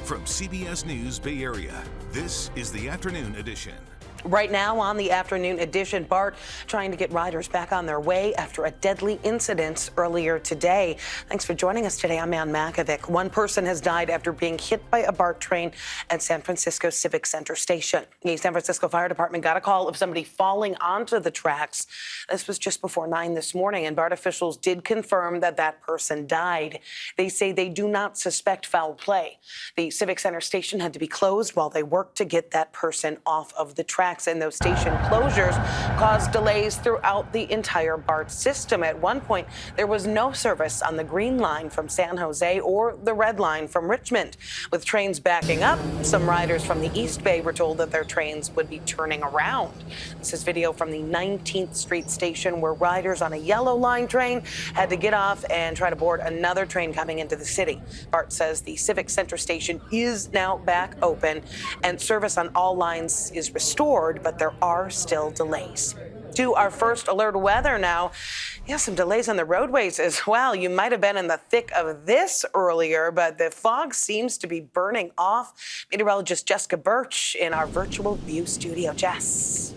From CBS News Bay Area, this is the Afternoon Edition. Right now on the Afternoon Edition, BART trying to get riders back on their way after a deadly incident earlier today. Thanks for joining us today. I'm Ann Makovic. One person has died after being hit by a BART train at San Francisco Civic Center Station. The San Francisco Fire Department got a call of somebody falling onto the tracks. This was just before 9 this morning, and BART officials did confirm that that person died. They say they do not suspect foul play. The Civic Center Station had to be closed while they worked to get that person off of the tracks. And those station closures caused delays throughout the entire BART system. At one point, there was no service on the Green Line from San Jose or the Red Line from Richmond. With trains backing up, some riders from the East Bay were told that their trains would be turning around. This is video from the 19th Street station where riders on a Yellow Line train had to get off and try to board another train coming into the city. BART says the Civic Center station is now back open and service on all lines is restored, but there are still delays. To our first alert weather now. Yeah, some delays on the roadways as well. You might have been in the thick of this earlier, but the fog seems to be burning off. Meteorologist Jessica Birch in our virtual view studio. Jess.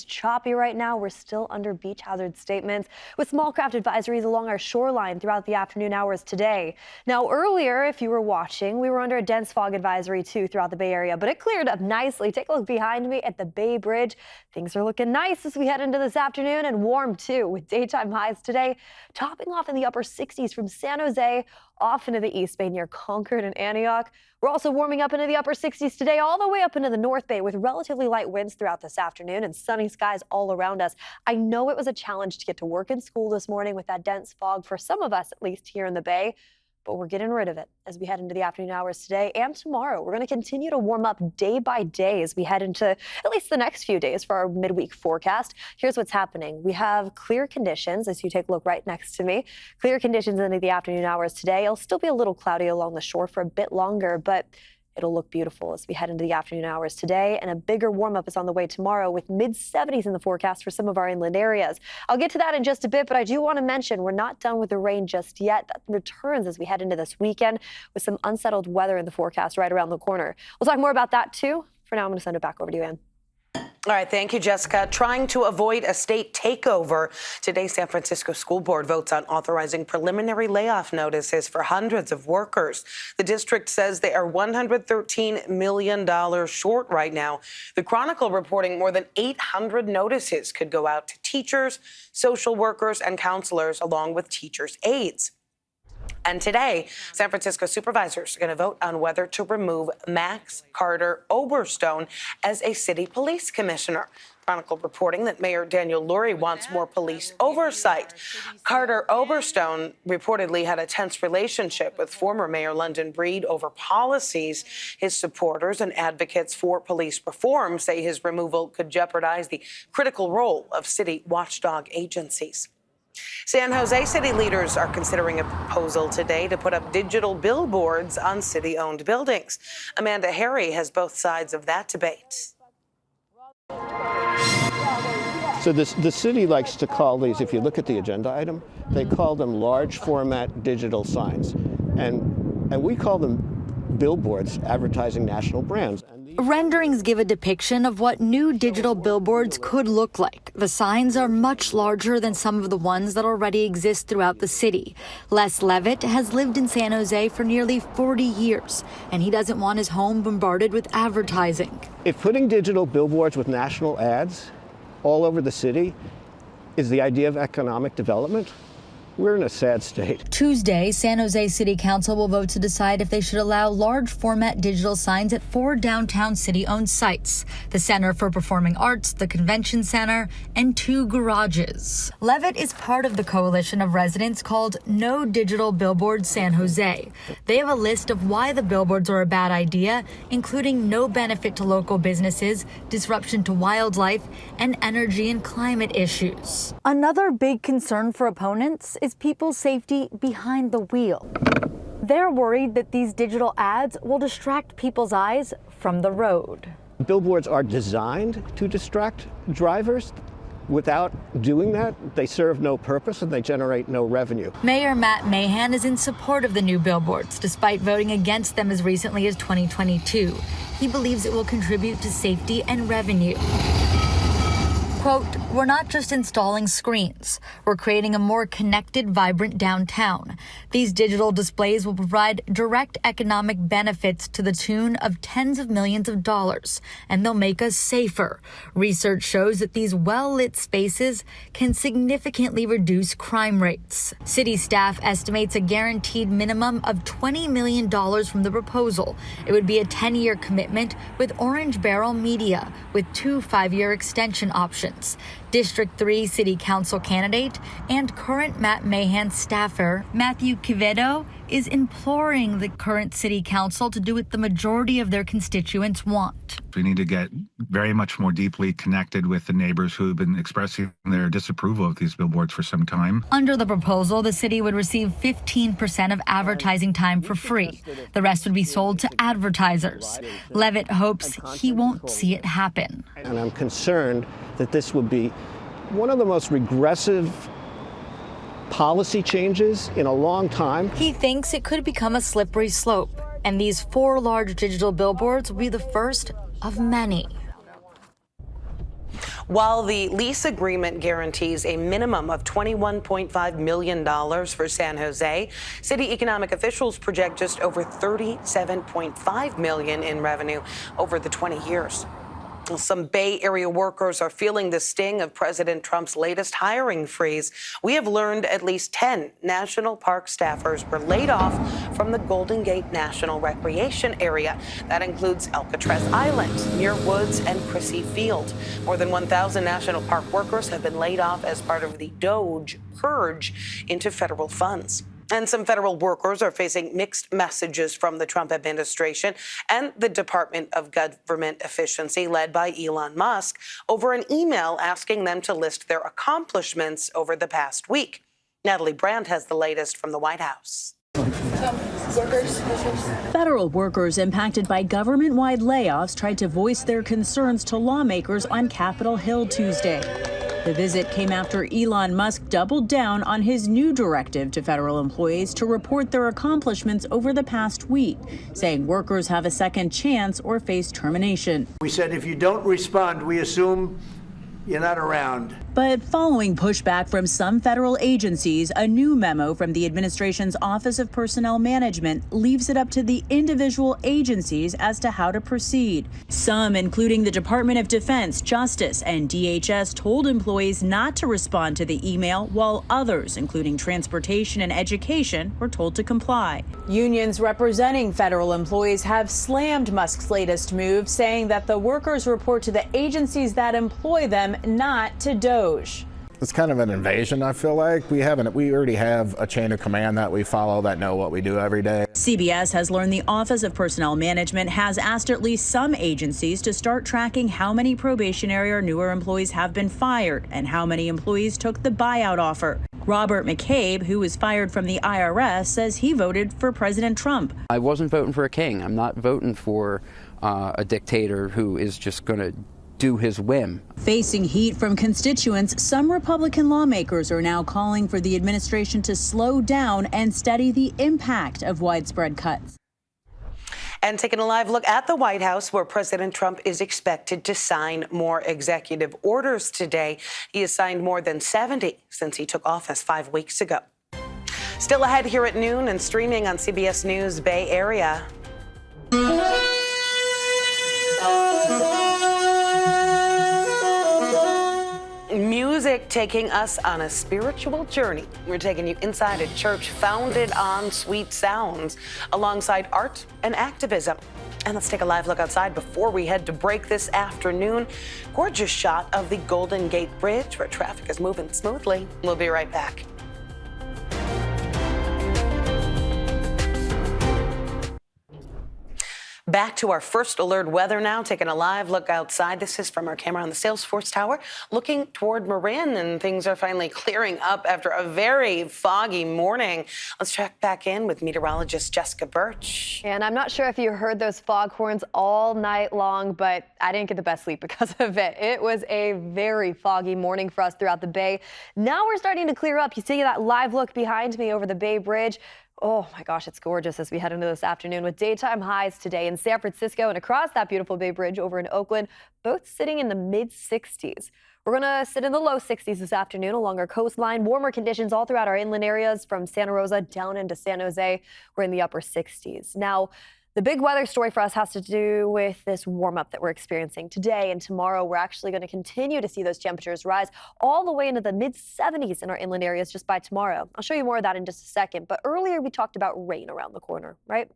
Choppy right now. We're still under beach hazard statements with small craft advisories along our shoreline throughout the afternoon hours today. Now, earlier, if you were watching, we were under a dense fog advisory too throughout the Bay Area, but it cleared up nicely. Take a look behind me at the Bay Bridge. Things are looking nice as we head into this afternoon, and warm too, with daytime highs today topping off in the upper 60s from San Jose off into the East Bay near Concord and Antioch. We're also warming up into the upper 60s today, all the way up into the North Bay with relatively light winds throughout this afternoon and sunny skies all around us. I know it was a challenge to get to work and school this morning with that dense fog for some of us, at least here in the Bay, but we're getting rid of it as we head into the afternoon hours today and tomorrow. We're going to continue to warm up day by day as we head into at least the next few days for our midweek forecast. Here's what's happening. We have clear conditions as you take a look right next to me. Clear conditions into the afternoon hours today. It'll still be a little cloudy along the shore for a bit longer, but it'll look beautiful as we head into the afternoon hours today, and a bigger warm-up is on the way tomorrow with mid-70s in the forecast for some of our inland areas. I'll get to that in just a bit, but I do want to mention we're not done with the rain just yet. That returns as we head into this weekend with some unsettled weather in the forecast right around the corner. We'll talk more about that too. For now, I'm going to send it back over to you, Ann. All right, thank you, Jessica. Trying to avoid a state takeover, today San Francisco School Board votes on authorizing preliminary layoff notices for hundreds of workers. The district says they are $113 million short right now. The Chronicle reporting more than 800 notices could go out to teachers, social workers, and counselors, along with teachers' aides. And today, San Francisco supervisors are going to vote on whether to remove Max Carter Oberstone as a city police commissioner. Chronicle reporting that Mayor Daniel Lurie wants more police oversight. Carter Oberstone reportedly had a tense relationship with former Mayor London Breed over policies. His supporters and advocates for police reform say his removal could jeopardize the critical role of city watchdog agencies. San Jose city leaders are considering a proposal today to put up digital billboards on city-owned buildings. Amanda Harry has both sides of that debate. So the city likes to call these, if you look at the agenda item, they call them large format digital signs. And we call them billboards advertising national brands. Renderings give a depiction of what new digital billboards could look like. The signs are much larger than some of the ones that already exist throughout the city. Les Levitt has lived in San Jose for nearly 40 years, and he doesn't want his home bombarded with advertising. If putting digital billboards with national ads all over the city is the idea of economic development, we're in a sad state. Tuesday, San Jose City Council will vote to decide if they should allow large format digital signs at 4 downtown city-owned sites: the Center for Performing Arts, the Convention Center, and 2 garages. Levitt is part of the coalition of residents called No Digital Billboards San Jose. They have a list of why the billboards are a bad idea, including no benefit to local businesses, disruption to wildlife, and energy and climate issues. Another big concern for opponents is people's safety behind the wheel. They're worried that these digital ads will distract people's eyes from the road. Billboards are designed to distract drivers. without doing that, they serve no purpose and they generate no revenue. Mayor Matt Mahan is in support of the new billboards, despite voting against them as recently as 2022. He believes it will contribute to safety and revenue. Quote, "We're not just installing screens. We're creating a more connected, vibrant downtown. These digital displays will provide direct economic benefits to the tune of tens of millions of dollars, and they'll make us safer. Research shows that these well-lit spaces can significantly reduce crime rates." City staff estimates a guaranteed minimum of $20 million from the proposal. It would be a 10-year commitment with Orange Barrel Media, with 2 5-year extension options. District 3 City Council candidate and current Matt Mahan staffer Matthew Quevedo is imploring the current City Council to do what the majority of their constituents want. We need to get very much more deeply connected with the neighbors who have been expressing their disapproval of these billboards for some time. Under the proposal, the city would receive 15% of advertising time for free. The rest would be sold to advertisers. Levitt hopes he won't see it happen. And I'm concerned that this would be one of the most regressive policy changes in a long time. He thinks it could become a slippery slope, and these 4 large digital billboards will be the first of many. While the lease agreement guarantees a minimum of $21.5 million for San Jose, city economic officials project just over $37.5 million in revenue over the 20 years. Some Bay Area workers are feeling the sting of President Trump's latest hiring freeze. We have learned at least 10 national park staffers were laid off from the Golden Gate National Recreation Area. That includes Alcatraz Island, Muir Woods, and Crissy Field. More than 1,000 national park workers have been laid off as part of the DOGE purge into federal funds. And some federal workers are facing mixed messages from the Trump administration and the Department of Government Efficiency, led by Elon Musk, over an email asking them to list their accomplishments over the past week. Natalie Brandt has the latest from the White House. Federal workers impacted by government-wide layoffs tried to voice their concerns to lawmakers on Capitol Hill Tuesday. The visit came after Elon Musk doubled down on his new directive to federal employees to report their accomplishments over the past week, saying workers have a second chance or face termination. We said if you don't respond, we assume you're not around. But following pushback from some federal agencies, a new memo from the administration's Office of Personnel Management leaves it up to the individual agencies as to how to proceed. Some, including the Department of Defense, Justice, and DHS, told employees not to respond to the email, while others, including Transportation and Education, were told to comply. Unions representing federal employees have slammed Musk's latest move, saying that the workers report to the agencies that employ them, not to DOGE. It's kind of an invasion, I feel like. We already have a chain of command that we follow that know what we do every day. CBS has learned the Office of Personnel Management has asked at least some agencies to start tracking how many probationary or newer employees have been fired and how many employees took the buyout offer. Robert McCabe, who was fired from the IRS, says he voted for President Trump. I wasn't voting for a king. I'm not voting for a dictator who is just going to do his whim. Facing heat from constituents, some Republican lawmakers are now calling for the administration to slow down and study the impact of widespread cuts. And taking a live look at the White House, where President Trump is expected to sign more executive orders today. He has signed more than 70 since he took office 5 weeks ago. Still ahead here at noon and streaming on CBS News Bay Area. Music taking us on a spiritual journey. We're taking you inside a church founded on sweet sounds, alongside art and activism. And let's take a live look outside before we head to break this afternoon. Gorgeous shot of the Golden Gate Bridge, where traffic is moving smoothly. We'll be right back. Back to our first alert weather now, taking a live look outside. This is from our camera on the Salesforce Tower, looking toward Marin, and things are finally clearing up after a very foggy morning. Let's check back in with meteorologist Jessica Birch. And I'm not sure if you heard those foghorns all night long, but I didn't get the best sleep because of it. It was a very foggy morning for us throughout the Bay. Now we're starting to clear up. You see that live look behind me over the Bay Bridge. Oh my gosh, it's gorgeous as we head into this afternoon with daytime highs today in San Francisco and across that beautiful Bay Bridge over in Oakland, both sitting in the mid-60s. We're going to sit in the low 60s this afternoon along our coastline. Warmer conditions all throughout our inland areas from Santa Rosa down into San Jose. We're in the upper 60s. Now, the big weather story for us has to do with this warm-up that we're experiencing today and tomorrow. We're actually going to continue to see those temperatures rise all the way into the mid-70s in our inland areas just by tomorrow. I'll show you more of that in just a second. But earlier we talked about rain around the corner, right?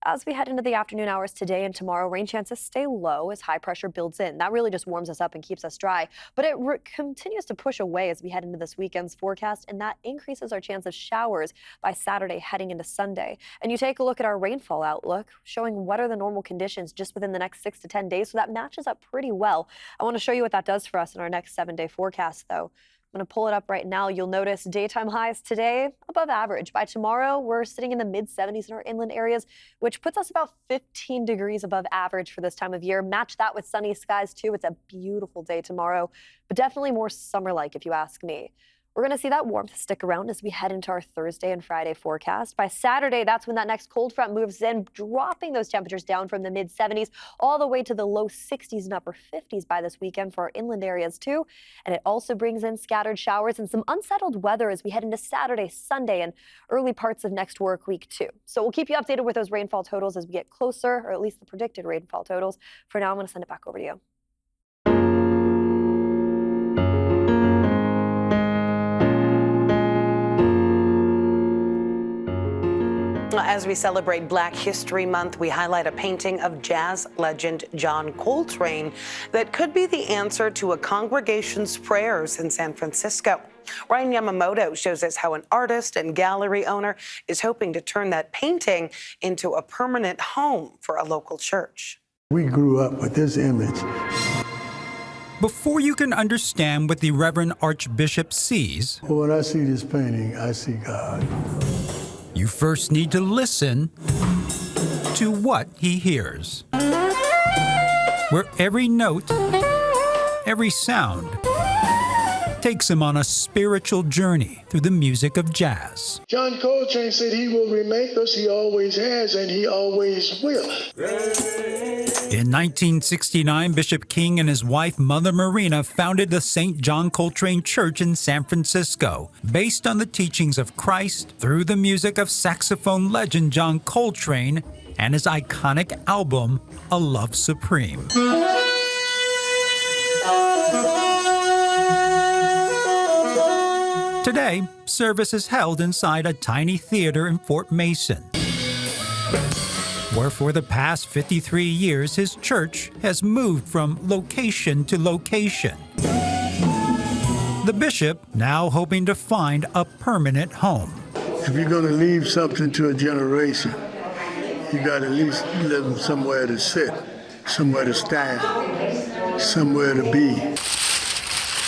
As we head into the afternoon hours today and tomorrow, rain chances stay low as high pressure builds in. That really just warms us up and keeps us dry. But it continues to push away as we head into this weekend's forecast, and that increases our chance of showers by Saturday heading into Sunday. And you take a look at our rainfall outlook, showing what are the normal conditions just within the next 6 to 10 days. So that matches up pretty well. I want to show you what that does for us in our next 7-day forecast, though. I'm going to pull it up right now. You'll notice daytime highs today above average. By tomorrow, we're sitting in the mid-70s in our inland areas, which puts us about 15 degrees above average for this time of year. Match that with sunny skies, too. It's a beautiful day tomorrow, but definitely more summer-like if you ask me. We're going to see that warmth stick around as we head into our Thursday and Friday forecast. By Saturday, that's when that next cold front moves in, dropping those temperatures down from the mid-70s all the way to the low 60s and upper 50s by this weekend for our inland areas, too. And it also brings in scattered showers and some unsettled weather as we head into Saturday, Sunday, and early parts of next work week, too. So we'll keep you updated with those rainfall totals as we get closer, or at least the predicted rainfall totals. For now, I'm going to send it back over to you. As we celebrate Black History Month, we highlight a painting of jazz legend John Coltrane that could be the answer to a congregation's prayers in San Francisco. Ryan Yamamoto shows us how an artist and gallery owner is hoping to turn that painting into a permanent home for a local church. We grew up with this image. Before you can understand what the Reverend Archbishop sees, when I see this painting, I see God. You first need to listen to what he hears. Where every note, every sound takes him on a spiritual journey through the music of jazz. John Coltrane said he will remake us. He always has, and he always will. In 1969, Bishop King and his wife, Mother Marina, founded the St. John Coltrane Church in San Francisco, based on the teachings of Christ through the music of saxophone legend John Coltrane and his iconic album, A Love Supreme. Today, service is held inside a tiny theater in Fort Mason, where for the past 53 years his church has moved from location to location. The bishop now hoping to find a permanent home. If you're going to leave something to a generation, you got to at least give them somewhere to sit, somewhere to stand, somewhere to be.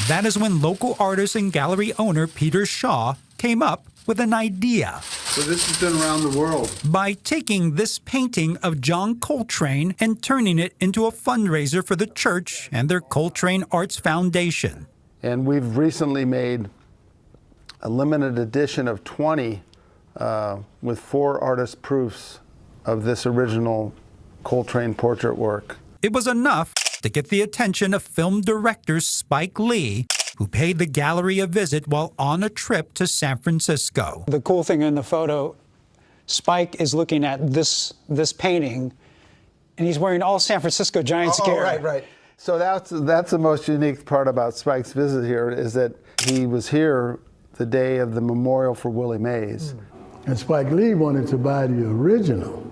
That is when local artist and gallery owner Peter Shaw came up with an idea. So this has been around the world. By taking this painting of John Coltrane and turning it into a fundraiser for the church and their Coltrane Arts Foundation. And we've recently made a limited edition of 20 with 4 artist proofs of this original Coltrane portrait work. It was enough to get the attention of film director Spike Lee, who paid the gallery a visit while on a trip to San Francisco. The cool thing in the photo, Spike is looking at this painting, and he's wearing all San Francisco Giants gear. Right. So that's the most unique part about Spike's visit here, is that he was here the day of the memorial for Willie Mays. And Spike Lee wanted to buy the original.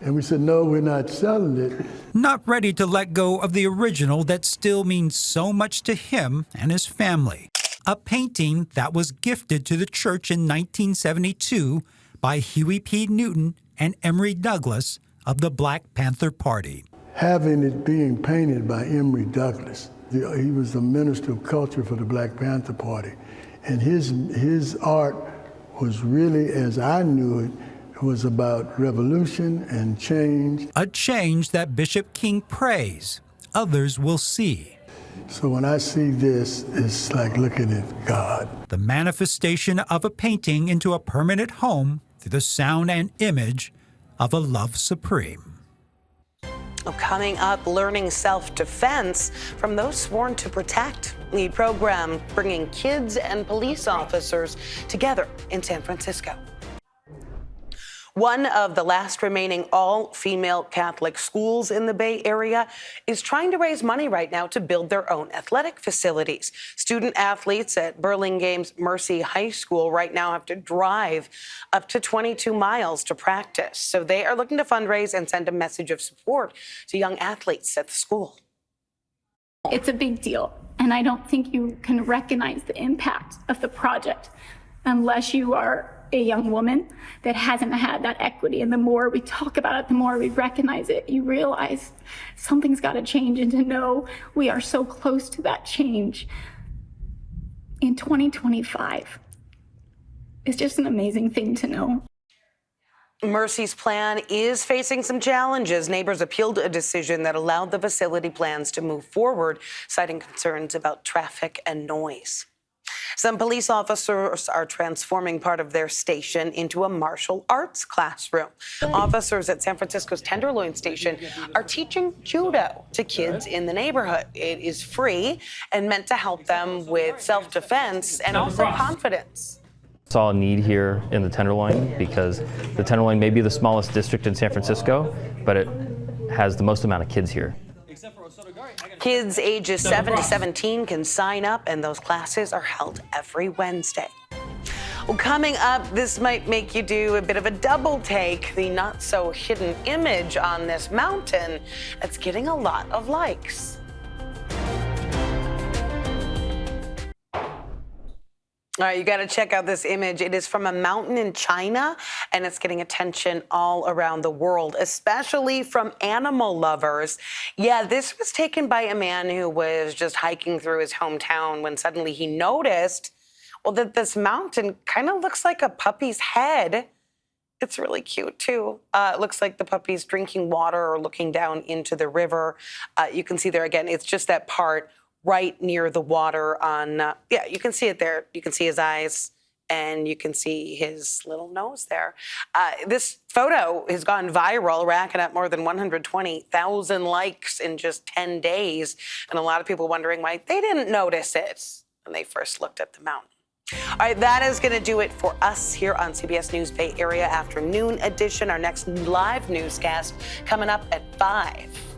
And we said, no, we're not selling it. Not ready to let go of the original that still means so much to him and his family. A painting that was gifted to the church in 1972 by Huey P. Newton and Emory Douglas of the Black Panther Party. Having it being painted by Emory Douglas, he was the Minister of Culture for the Black Panther Party, and his art was really, as I knew it, was about revolution and change. A change that Bishop King prays others will see. So when I see this, it's like looking at God. The manifestation of a painting into a permanent home through the sound and image of a love supreme. Coming up, learning self-defense from those sworn to protect. The program bringing kids and police officers together in San Francisco. One of the last remaining all-female Catholic schools in the Bay Area is trying to raise money right now to build their own athletic facilities. Student athletes at Burlingame's Mercy High School right now have to drive up to 22 miles to practice. So they are looking to fundraise and send a message of support to young athletes at the school. It's a big deal, and I don't think you can recognize the impact of the project unless you are a young woman that hasn't had that equity. And the more we talk about it, the more we recognize it, you realize something's got to change, and to know we are so close to that change in 2025 is just an amazing thing to know. Mercy's plan is facing some challenges. Neighbors appealed a decision that allowed the facility plans to move forward, citing concerns about traffic and noise. Some police officers are transforming part of their station into a martial arts classroom. Officers at San Francisco's Tenderloin station are teaching judo to kids in the neighborhood. It is free and meant to help them with self-defense and also confidence. Saw a need here in the Tenderloin because the Tenderloin may be the smallest district in San Francisco, but it has the most amount of kids here. Kids ages 7 to 17 can sign up, and those classes are held every Wednesday. Well, coming up, this might make you do a bit of a double take. The not-so-hidden image on this mountain that's getting a lot of likes. All right, you got to check out this image. It is from a mountain in China, and it's getting attention all around the world, especially from animal lovers. Yeah, this was taken by a man who was just hiking through his hometown when suddenly he noticed, well, that this mountain kind of looks like a puppy's head. It's really cute, too. It looks like the puppy's drinking water or looking down into the river. You can see there again, it's just that part right near the water on, yeah, you can see it there. You can see his eyes, and you can see his little nose there. This photo has gone viral, racking up more than 120,000 likes in just 10 days. And a lot of people wondering why they didn't notice it when they first looked at the mountain. All right, that is going to do it for us here on CBS News Bay Area Afternoon Edition. Our next live newscast coming up at 5.